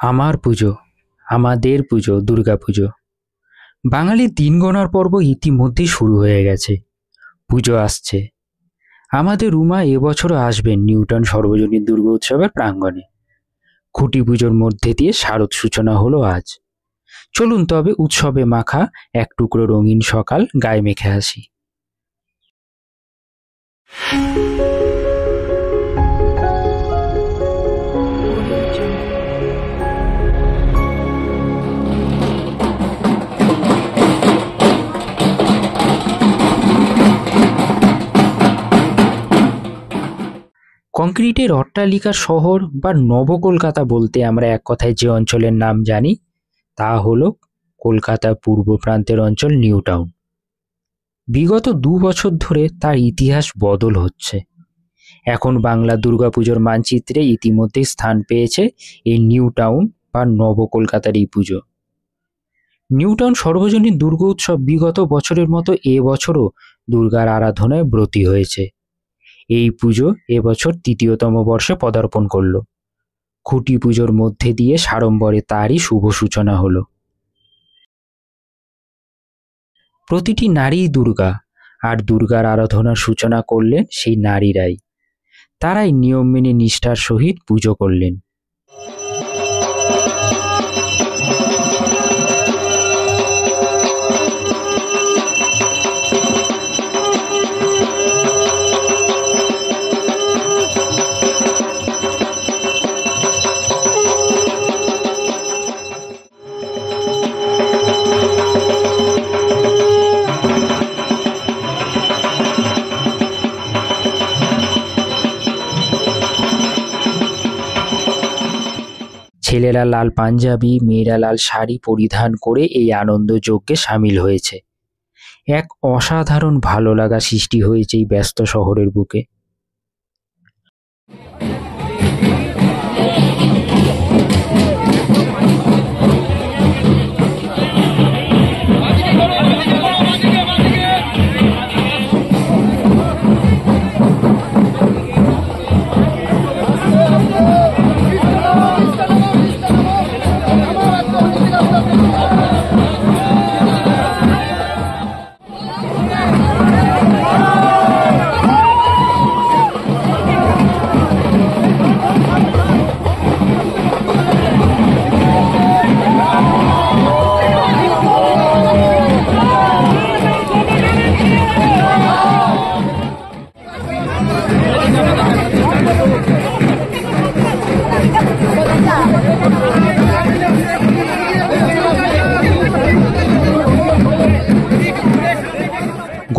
আমার পুজো, আমাদের পুজো, দুর্গাপুজো। বাঙালির দিন গণার পর্ব ইতিমধ্যেই শুরু হয়ে গেছে। পুজো আসছে। আমাদের রুমা এবছরও আসবেন নিউটন সর্বজনীন দুর্গা উৎসবের প্রাঙ্গণে। খুঁটি পুজোর মধ্যে দিয়ে শারদ সূচনা হলো আজ। চলুন তবে উৎসবে মাখা এক টুকরো রঙিন সকাল গায়ে মেখে আসি। কংক্রিটের অট্টালিকার শহর বা নবকলকাতা বলতে আমরা এক কথায় যে অঞ্চলের নাম জানি তা হলো কলকাতার পূর্ব প্রান্তের অঞ্চল নিউ টাউন। বিগত 2 বছর ধরে তার ইতিহাস বদল হচ্ছে। এখন বাংলা দুর্গাপুজোর মানচিত্রে ইতিমধ্যেই স্থান পেয়েছে এই নিউ টাউন বা নব কলকাতার এই পুজো। নিউ টাউন সর্বজনীন দুর্গা উৎসব বিগত বছরের মতো এবছরও দুর্গার আরাধনায় ব্রতী হয়েছে। এই পুজো এবছর ৩য়তম বর্ষে পদার্পণ করল। খুঁটি পুজোর মধ্যে দিয়ে সাড়ম্বরে তারই শুভ সূচনা হলো। প্রতিটি নারীই দুর্গা, আর দুর্গার আরাধনার সূচনা করলেন সেই নারীরাই। তারাই নিয়ম মেনে নিষ্ঠার সহিত পুজো করলেন। ছেলেরা লাল পাঞ্জাবি, মেয়েরা লাল শাড়ি পরিধান করে এই আনন্দ যজ্ঞে সামিল হয়েছে। এক অসাধারণ ভালো লাগা সৃষ্টি হয়েছে এই ব্যস্ত শহরের বুকে।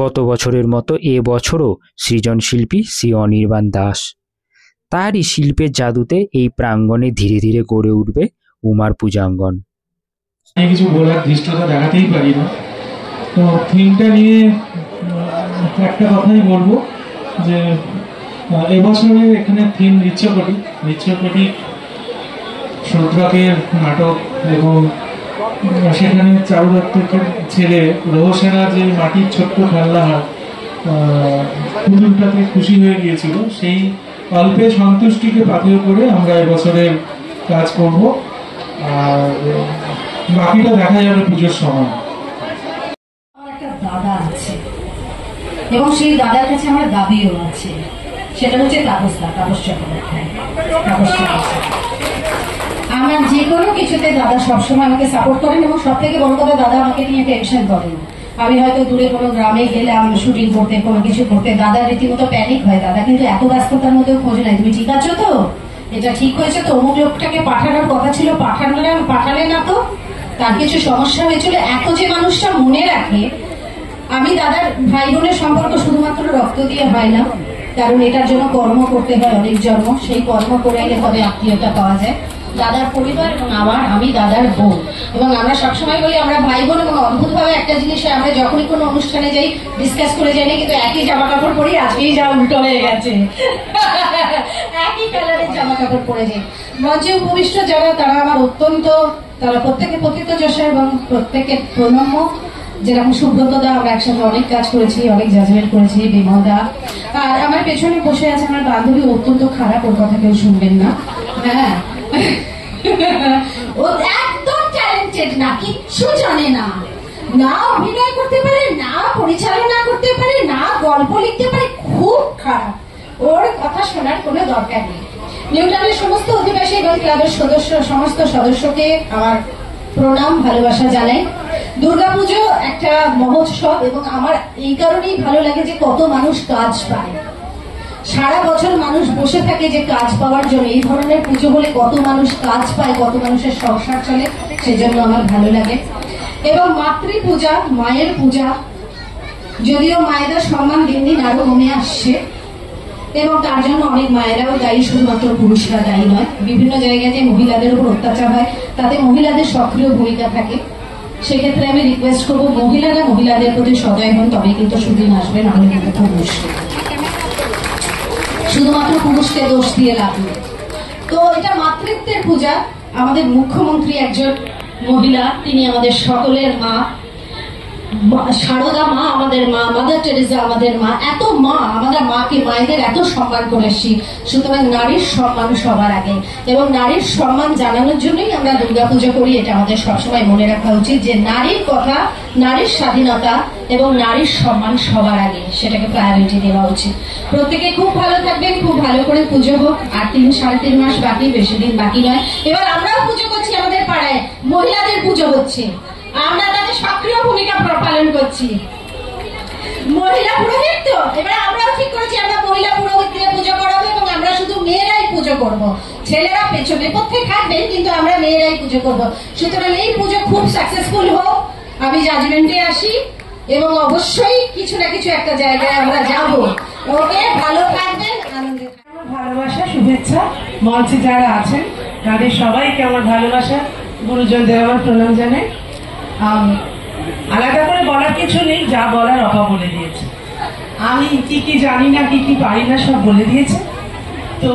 গত বছরের মতো এবছরও সৃজনশিল্পী শ্রী অনির্বাণ দাস। তারই শিল্পের জাদুতে এই প্রাঙ্গণে ধীরে ধীরে গড়ে উঠবে উমার পূজাঙ্গন। কিছু বলার ধৃষ্টতা দেখাতেই পারি না, তো থিমটা নিয়ে একটা কথাই বলবো যে এবছরের এখানে থিম রিচ্ছকটি শূদ্রকের নাটক, এবং সেখানে চারু দত্তের ছেলে রোহসেনা যে মাটির ছোট্ট খেলনা পুতুলটাতে খুশি হয়ে গিয়েছিল, সেই অল্পে সন্তুষ্টিকে পাথেয় করে আমরা এবছরের কাজ করব, আর বাকিটা দেখা যাবে পুজোর সময়। আমার একটা দাদা আছে এবং সেই দাদার কাছে আমার দাবিও আছে, সেটা হচ্ছে তাপস চট্টোপাধ্যায়। আমার যে কোনো কিছুতে দাদা সবসময় আমাকে সাপোর্ট করেন, এবং সব থেকে বড় কথা দাদা আমাকে নিয়ে টেনশন করেন। আমি হয়তো দূরে কোনো গ্রামে গেলে, আমি শুটিং করতে কোনো কিছু করতে, দাদা রীতিমতো প্যানিক হয়। দাদা কিন্তু এত ব্যস্ততার মধ্যেও খোঁজ নাই, তুমি ঠিক আছো তো, এটা ঠিক হয়েছে তো, অমুক লোকটাকে পাঠানোর কথা ছিল, পাঠালে না তো, তার কিছু সমস্যা হয়েছিল। এত যে মানুষটা মনে রাখে। আমি দাদার ভাই বোনের সম্পর্ক শুধুমাত্র রক্ত দিয়ে হয় না, কারণ এটার জন্য কর্ম করতে হয় অনেক জন্ম। সেই কর্ম করে এলে তবে আত্মীয়তা পাওয়া যায়। দাদার পরিবার এবং আমি দাদার বোন, এবং আমরা সবসময় বলি আমরা ভাই বোন। এবং অদ্ভুত ভাবে একটা জিনিস, আমরা যখনই কোনো অনুষ্ঠানে যাই ডিসকাস করে যাই না, কিন্তু একই জামা কাপড় পরি। আজকেই যা উল্টো হয়ে গেছে, একই কালারের জামা কাপড় পরে যাই। মঞ্চে উপবিষ্ট যারা, তারা আমার তারা প্রত্যেকে পতিত যশা এবং প্রত্যেকের প্রণম্য। যেরকম সুব্রতদা, আমরা একসাথে অনেক কাজ করেছি, অনেক জাজমেন্ট করেছি, বিমলদা। আর আমার পেছনে বসে আছে আমার বান্ধবী, অত্যন্ত খারাপ, ওর কথা কেউ শুনবেন না। হ্যাঁ, ও একদম ট্যালেন্টেড না, কিচ্ছু জানে না, না অভিনয় করতে পারে, না পরিচালনা করতে পারে, না গল্প লিখতে পারে, খুব খারাপ। ওর কথা শোনার কোনো দরকার নেই। নিউটাউনের সমস্ত অধিবাসী এবং ক্লাবের সমস্ত সদস্যকে আমার প্রণাম, ভালোবাসা জানাই। দুর্গাপুজো একটা মহোৎসব এবং আমার এই কারণেই ভালো লাগে যে কত মানুষ কাজ পায়। সারা বছর মানুষ বসে থাকে যে কাজ পাওয়ার জন্য, এই ধরনের পুজো হলে কত মানুষ কাজ পায়, কত মানুষের সংসার চলে, সেজন্য আমার ভালো লাগে। এবং মাতৃপূজা, মায়ের পূজা, যদিও মায়েদের সম্মান দিন দিন আরো কমে আসছে এবং তার জন্য অনেক মায়েরাও দায়ী, শুধুমাত্র পুরুষরা দায়ী নয়। বিভিন্ন জায়গায় যে মহিলাদের উপর অত্যাচার হয় তাতে মহিলাদের সক্রিয় ভূমিকা থাকে। সেক্ষেত্রে আমি রিকোয়েস্ট করবো মহিলারা মহিলাদের প্রতি সদয় হন, তবে কিন্তু সুদিন আসবে, নাহলে কিন্তু খুব মুশকিল। শুধুমাত্র পুরুষকে দোষ দিয়ে লাভ নেই। তো এটা মাতৃত্বের পূজা। আমাদের মুখ্যমন্ত্রী একজন মহিলা, তিনি আমাদের সকলের মা, সারদা মা আমাদের মা, মাদার টেরেসা আমাদের মা, এত মা, আমরা মাকে, মায়েদের এত সম্মান করে এসেছি। সুতরাং নারীর সম্মান সবার আগে, এবং নারীর সম্মান জানানোর জন্যই আমরা দুর্গাপূজা করি। এটা আমাদের সবসময় মনে রাখা উচিত যে নারীর কথা, নারীর স্বাধীনতা এবং নারীর সম্মান সবার আগে, সেটাকে প্রায়োরিটি দেওয়া উচিত। প্রত্যেকে খুব ভালো থাকবেন, খুব ভালো করে পুজো হোক। আর 3-3.5 মাস বাকি, বেশি দিন বাকি নয়। এবার আমরাও পুজো করছি, আমাদের পাড়ায় মহিলাদের পুজো হচ্ছে, আমরা তাদের সক্রিয় ভূমিকা পালন করছি। মহিলা পুরোহিত তো এবার আমরাও ঠিক করেছি আমরা মহিলা পুরোহিত দিয়ে পুজো করাবো এবং আমরা শুধু মেয়েরাই পুজো করব। ছেলেরা পেছনে পথে থাকবেন, কিন্তু আমরা মেয়েরাই পুজো করব। সুতরাং এই পুজো খুব সাকসেসফুল হোক, আমি জাজমেন্টে আসি এবং অবশ্যই কিছু না কিছু একটা জায়গায় আমরা যাব। ওকে, ভালো থাকবেন, আনন্দে থাকবেন। ভালোবাসা, শুভেচ্ছা। মঞ্চে যারা আছেন তাদের সবাইকে আমার ভালোবাসা, গুরুজনদের আমার প্রণাম জানাই। আলাদা করে বলার কিছু নেই, যা বলার অভাব বলে দিয়েছে। আমি কি কি জানি না, কি কি পারি না, সব বলে দিয়েছে। তো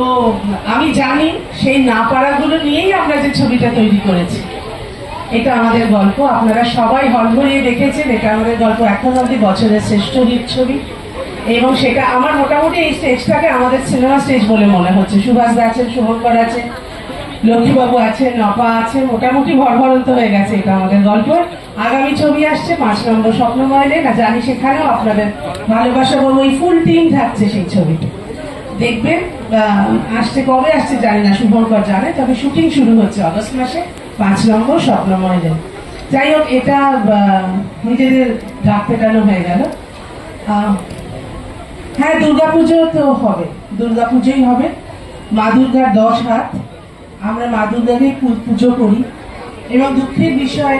আমি জানি সেই না পারাগুলো নিয়েই আমরা যে ছবিটা তৈরি করেছি, এটা আমাদের গল্প। আপনারা সবাই হল ভরিয়ে দেখেছেন, এটা আমাদের গল্প। এখন অব্দি বছরের শ্রেষ্ঠ হিট ছবি, এবং সেটা আমার মোটামুটি এই স্টেজটাকে আমাদের সিনেমা স্টেজ বলে মনে হচ্ছে। সুভাষ দা আছেন, শুভঙ্কর আছেন, লক্ষ্মীবাবু আছেন, নপা আছে, মোটামুটি ভরভরন্ত হয়ে গেছে এটা আমাদের গল্প। আগামী ছবি আসছে 5 নম্বর স্বপ্নময় না, জানি সেখানেও আপনাদের ভালোবাসা এবং ওই ফুল টিম থাকছে সেই ছবিতে। দেখবেন আসছে, কবে আসছে জানি না, শুভঙ্কর জানে, তবে শুটিং শুরু হচ্ছে অগস্ট মাসে 5 নম্বর স্বপ্নময়। যাই হোক, এটা নিজেদের ডাক পেটানো হয়ে গেল। হ্যাঁ, দুর্গাপুজো তো হবে, দুর্গাপুজোই হবে। মা দুর্গার 10 হাত, আমরা মা দুর্গাকে পুজো করি। এবং দুঃখের বিষয়,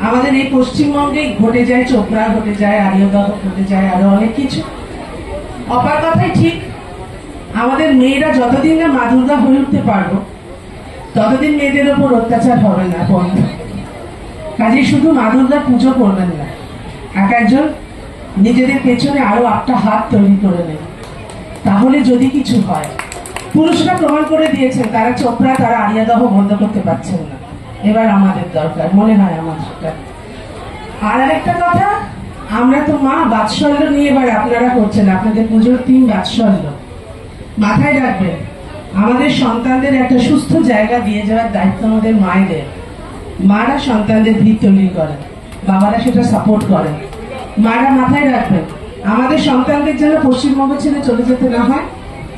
আমাদের এই পশ্চিমবঙ্গে ঘটে যায় চোপড়া, ঘটে যায় আর্যদহ, ঘটে যায় আরো অনেক কিছু। অপার কথাই ঠিক, আমাদের মেয়েরা যতদিন না মা দুর্গা হয়ে উঠতে পারবো, ততদিন মেয়েদের ওপর অত্যাচার হবে না, বন্ধ। কাজে শুধু মা দুর্গার পুজো করবেন না, এক একজন নিজেদের পেছনে আরো 8টা হাত তৈরি করে নেন, তাহলে যদি কিছু হয়। পুরুষরা প্রমাণ করে দিয়েছেন, তারা চোপড়া, তারা আর্যদহ বন্ধ করতে পারছেন না। এবার আমাদের দরকার, মনে হয় আমার সেটা। আর আরেকটা কথা, আমরা তো মা, বাৎসল্য নিয়ে এবার আপনারা করছেন, আপনাদের পুজোর থিম বাৎসল্য। মাথায় রাখবেন, আমাদের সন্তানদের একটা সুস্থ জায়গা দিয়ে যাওয়ার দায়িত্ব আমাদের মায়েদের। মারা সন্তানদের ভিত তৈরি করেন, বাবারা সেটা সাপোর্ট করেন। মারা মাথায় রাখবেন, আমাদের সন্তানদের যেন পশ্চিমবঙ্গ ছেড়ে চলে যেতে না হয়,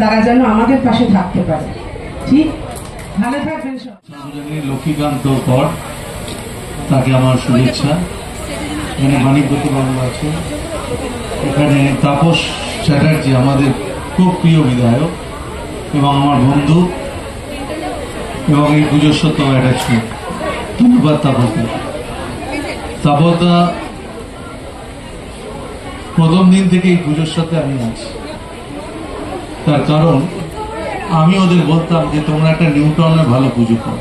তারা যেন আমাদের পাশে থাকতে পারে। ঠিক, ভালো থাকবেন সব। লক্ষ্মীকান্ত কর, তাকে আমার শুভেচ্ছা। এখানে মানিকবতী বাবু আছে, এখানে তাপস চ্যাটার্জি, আমাদের খুব প্রিয় বিধায়ক এবং আমার বন্ধু, এবং এই পুজোর সত্য একটা ধন্যবাদ তাপসদা। তাপসদা প্রথম দিন থেকে এই পুজোর সাথে আমি আছি। তার কারণ আমি ওদের বলতাম যে তোমরা একটা নিউ টাউনে ভালো পুজো করো।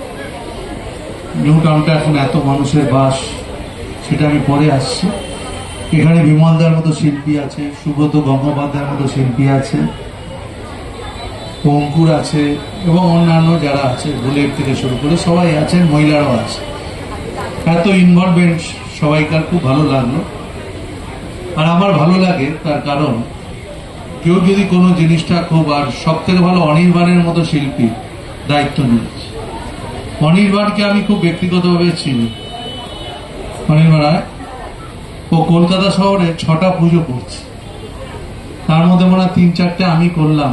নিউ টাউনটা এখন এত মানুষের বাস, সেটা আমি পরে আসছি। এখানে বিমলদার মতো শিল্পী আছে, সুব্রত গঙ্গোপাধ্যায়ের মতো শিল্পী আছে, অঙ্কুর আছে, এবং অন্যান্য যারা আছে, বুলেট থেকে শুরু করে সবাই আছেন, মহিলারাও আছে। এত ইনভলভমেন্ট সবাইকার খুব ভালো লাগলো। আর আমার ভালো লাগে তার কারণ, কেউ যদি কোনো জিনিসটা খুব, আর সব থেকে ভালো অনির্বাণের মতো শিল্পী দায়িত্ব নিয়েছে। অনির্বাণকে আমি খুব ব্যক্তিগতভাবে চিনি। অনির্বাণ রায়, ও কলকাতা শহরে 6টা পুজো করছে, তার মধ্যে মনে হয় 3-4টে আমি করলাম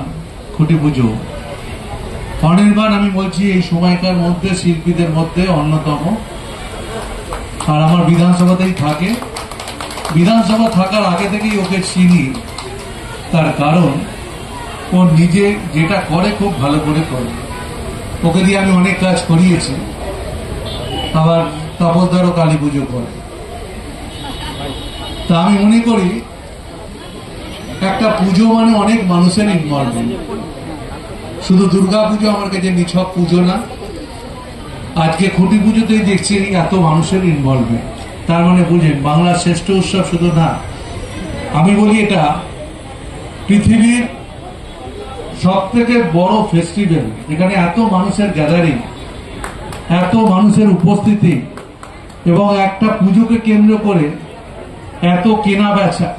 খুঁটি পুজো। অনির্বাণ আমি বলছি এই সময়কার মধ্যে শিল্পীদের মধ্যে অন্যতম। আর আমার বিধানসভাতেই থাকে, বিধানসভা থাকার আগে থেকেই ওকে চিনি। তার কারণ ও নিজে যেটা করে খুব ভালো করে করে। ওকে দিয়ে আমি অনেক কাজ করিয়েছি। আবার তপসদারও কালী পুজো করে। তা আমি মনে করি একটা পুজো মানে অনেক মানুষের ইনভলভমেন্ট। শুধু দুর্গা পুজো আমার কাছে নিছক পুজো না, আজকে খুঁটি পুজোতেই দেখছি এত মানুষের ইনভলভমেন্ট। তার মানে বুঝেন বাংলার শ্রেষ্ঠ উৎসব শুধু না, আমি বলি এটা পৃথিবীর সব থেকে বড় ফেস্টিভ্যাল। এখানে এত মানুষের গ্যাদারিং, এত মানুষের উপস্থিতি, এবং একটা পুজোকে কেন্দ্র করে এত কেনা বেচা,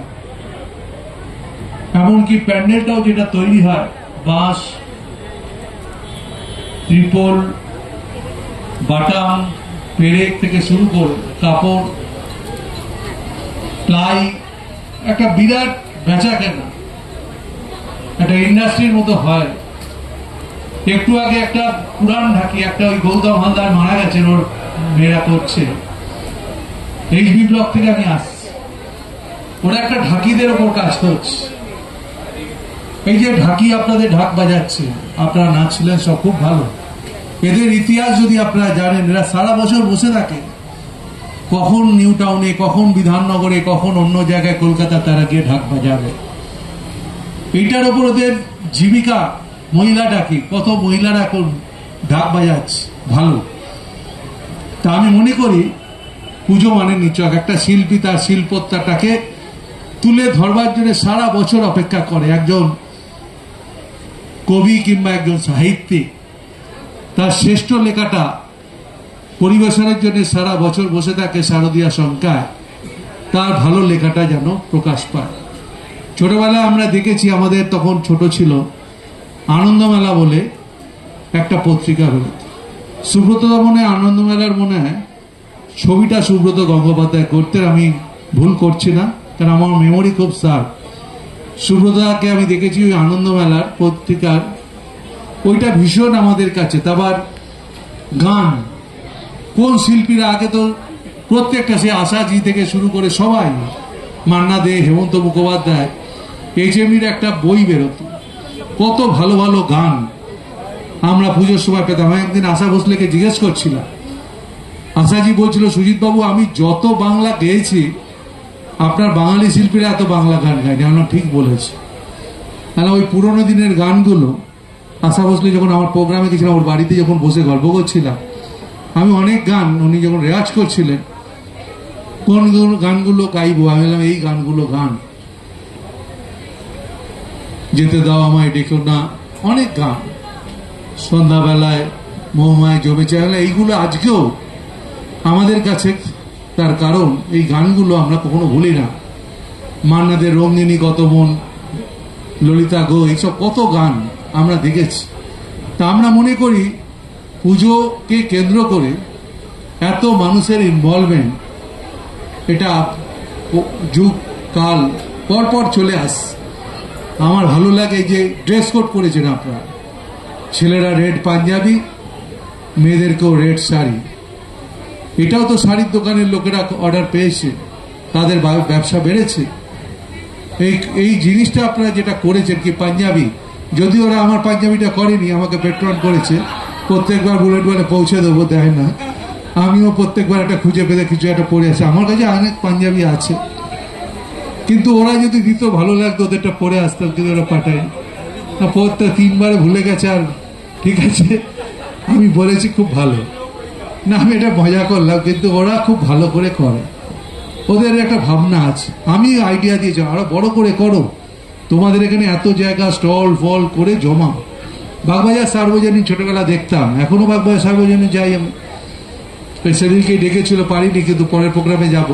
এমনকি প্যান্ডেলটাও যেটা তৈরি হয় বাঁশ, ত্রিপল, বাটাম, পেরেক থেকে শুরু করে কাপড়, প্লাই, একটা বিরাট বেচা কেনা, একটা ইন্ডাস্ট্রির মতো হয়। একটু আগে একটা পুরান ঢাকি, একটা ওই গৌতম হালদার মারা গেছেন, ওর মেয়েরা করছে, এইচবি ব্লক থেকে আমি আসছি। ওরা একটা ঢাকিদের ওপর কাজ করছে। এই যে ঢাকি আপনাদের ঢাক বাজাচ্ছে, আপনারা নাচছিলেন, সব খুব ভালো। এদের ইতিহাস যদি আপনারা জানেন, এরা সারা বছর বসে থাকে, কখন নিউ টাউনে, কখন বিধাননগরে, কখন অন্য জায়গায় কলকাতা তারা গিয়ে ঢাক বাজাবে। এইটার ওপর ওদের জীবিকা। মহিলা ডাকি, কত মহিলারা এখন ঢাক বাজাচ্ছে, ভালো। তা আমি মনে করি পুজো মানে নিচক একটা শিল্পী তার শিল্পত্বটাকে তুলে ধরবার জন্য সারা বছর অপেক্ষা করে। একজন কবি কিংবা একজন সাহিত্যিক তার শ্রেষ্ঠ লেখাটা পরিবেশনের জন্য সারা বছর বসে থাকে শারদীয়া সংখ্যায়, তার ভালো লেখাটা যেন প্রকাশ পায়। ছোটবেলায় আমরা দেখেছি, আমাদের তখন ছোট ছিল, আনন্দমেলা বলে একটা পত্রিকা হল। সুব্রত মনে আনন্দমেলার মনে হয় ছবিটা সুব্রত গঙ্গোপাধ্যায় করতেন, আমি ভুল করছি না, কারণ আমার মেমোরি খুব শার্প। সুব্রতকে আমি দেখেছি ওই আনন্দমেলার পত্রিকার, ওইটা ভীষণ আমাদের কাছে। তারপর গান, কোন শিল্পীরা আগে তো প্রত্যেকটা, সে আশাজি থেকে শুরু করে সবাই, মান্না দে, হেমন্ত মুখোপাধ্যায়, এইচএমডির একটা বই বেরোতো, কত ভালো ভালো গান আমরা পুজোর সময় পেতাম। আমি একদিন আশা ভোসলেকে জিজ্ঞেস করছিলাম, আশাজি বলছিল, সুজিত বাবু আমি যত বাংলা গেয়েছি, আপনার বাঙালি শিল্পীরা এত বাংলা গান গায়নি। আমরা ঠিক বলেছি। তাহলে ওই পুরোনো দিনের গানগুলো, আশা ভোসলে যখন আমার প্রোগ্রামে গেছিলাম, ওর বাড়িতে যখন বসে গল্প করছিলাম, আমি অনেক গান, উনি যখন রেওয়াজ করছিলেন, কোন গানগুলো গাইবো, আমি বললাম এই গানগুলো গান, যেতে দাও আমায় ডেকো না, অনেক গান, সন্ধ্যাবেলায় মৌমায় জমেছে, এইগুলো আজকেও আমাদের কাছে। তার কারণ এই গানগুলো আমরা কখনো ভুলি না। মান্নাদের রঙ্গিনী, কত মন, ললিতা গো, এইসব কত গান আমরা দেখেছি। তা আমরা মনে করি পুজোকে কেন্দ্র করে এত মানুষের ইনভলভমেন্ট, এটা যুগ কাল পরপর চলে আসছে। আমার ভালো লাগে যে ড্রেস কোড করেছেন আপনারা, ছেলেরা রেড পাঞ্জাবি, মেয়েদেরকেও রেড শাড়ি। এটাও তো শাড়ির দোকানের লোকেরা অর্ডার পেয়েছে, তাদের ব্যবসা বেড়েছে। এই জিনিসটা আপনারা যেটা করেছেন কি পাঞ্জাবি, যদি ওরা আমার পাঞ্জাবিটা করেনি, আমাকে পেট্রন করেছে, প্রত্যেকবার বুলেট বলে পৌঁছে দেবো, দেয় না। আমিও প্রত্যেকবার একটা খুঁজে পেতে কিছু একটা পরে আসে। আমার কাছে অনেক পাঞ্জাবি আছে, কিন্তু ওরা যদি দিত ভালো লাগতো, ওদেরটা পরে আসতাম, কিন্তু ওরা পাঠায় না। পরতে 3বারে ভুলে গেছে। আর ঠিক আছে, আমি বলেছি খুব ভালো না, আমি এটা মজা করলাম, কিন্তু ওরা খুব ভালো করে করে, ওদের একটা ভাবনা আছে। আমি আইডিয়া দিয়েছি আরো বড় করে করো, তোমাদের এখানে এত জায়গা স্টল ফল করে জমা। বাগবাজার সার্বজনীন ছোটবেলা দেখতাম, এখনো বাগবাজার সার্বজনীন যাই আমি। সেদিনকে ডেকেছিল, পারিনি, কিন্তু পরের প্রোগ্রামে যাব।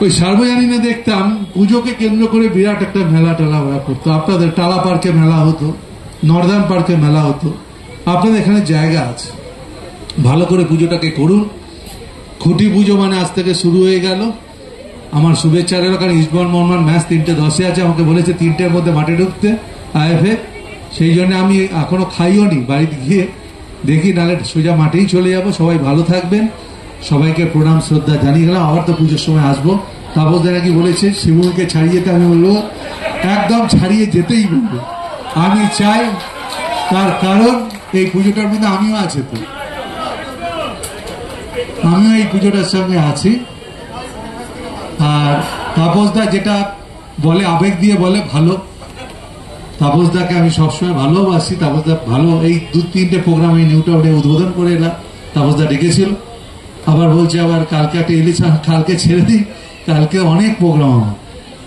ওই সার্বজনীনে দেখতাম পুজোকে কেন্দ্র করে বিরাট একটা মেলা টেলা ওরা করতো। আপনাদের টালা পার্কে মেলা হতো, নর্দার্ন পার্কে মেলা হতো, আপনাদের এখানে জায়গা আছে। ভালো করে পুজোটাকে করুন। খুঁটি পুজো মানে আজ থেকে শুরু হয়ে গেল। আমার শুভেচ্ছা রইল, কারণ ইস্টবেঙ্গল মোহনবাগান ম্যাচ 3:10 আছে, আমাকে বলেছে 3টের মধ্যে মাঠে ঢুকতে আইএফএ। সেই জন্য আমি এখনো খাইও নি, বাড়িতে গিয়ে দেখি, নাহলে সোজা মাঠেই চলে যাব। সবাই ভালো থাকবেন, সবাইকে প্রণাম শ্রদ্ধা জানিয়ে গেলাম। আবার তো পুজোর সময় আসবো। তাপসদা নাকি বলেছে শিবুকে ছাড়িয়ে যেতে, আমি বলবো একদম ছাড়িয়ে যেতেই বলবো। আমি চাই, তার কারণ এই পুজোটার মধ্যে আমিও আছি, তো আমিও এই পুজোটার সঙ্গে আছি। আর তাপসদা যেটা বলে, আবেগ দিয়ে বলে, ভালো। তাপসদাকে আমি সবসময় ভালোবাসি। তাপসদা ভালো। এই 2-3টে প্রোগ্রাম এই নিউ টাউনে উদ্বোধন করে এলাম, তাপসদা ডেকেছিল। আবার বলছে আবার কালকে একটা ইলিশ, কালকে ছেড়ে দিই, কালকে অনেক প্রোগ্রাম আমার।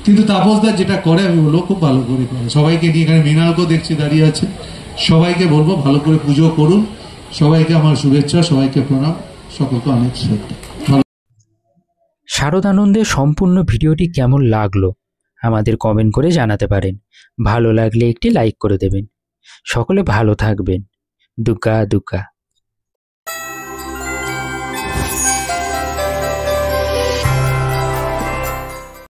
কিন্তু তাপসদা যেটা করে আমি বলবো খুব ভালো করে করে। সবাইকে নিয়ে, এখানে মৃণালকেও দেখছি দাঁড়িয়ে আছে, সবাইকে বলবো ভালো করে পুজো করুন। সবাইকে আমার শুভেচ্ছা, সবাইকে প্রণাম, সকলকে অনেক শ্রদ্ধা। শারদানন্দের সম্পূর্ণ ভিডিওটি কেমন লাগলো আমাদের কমেন্ট করে জানাতে পারেন। ভালো লাগলে একটি লাইক করে দেবেন। সকলে ভালো থাকবেন। দুগ্গা দুগ্গা।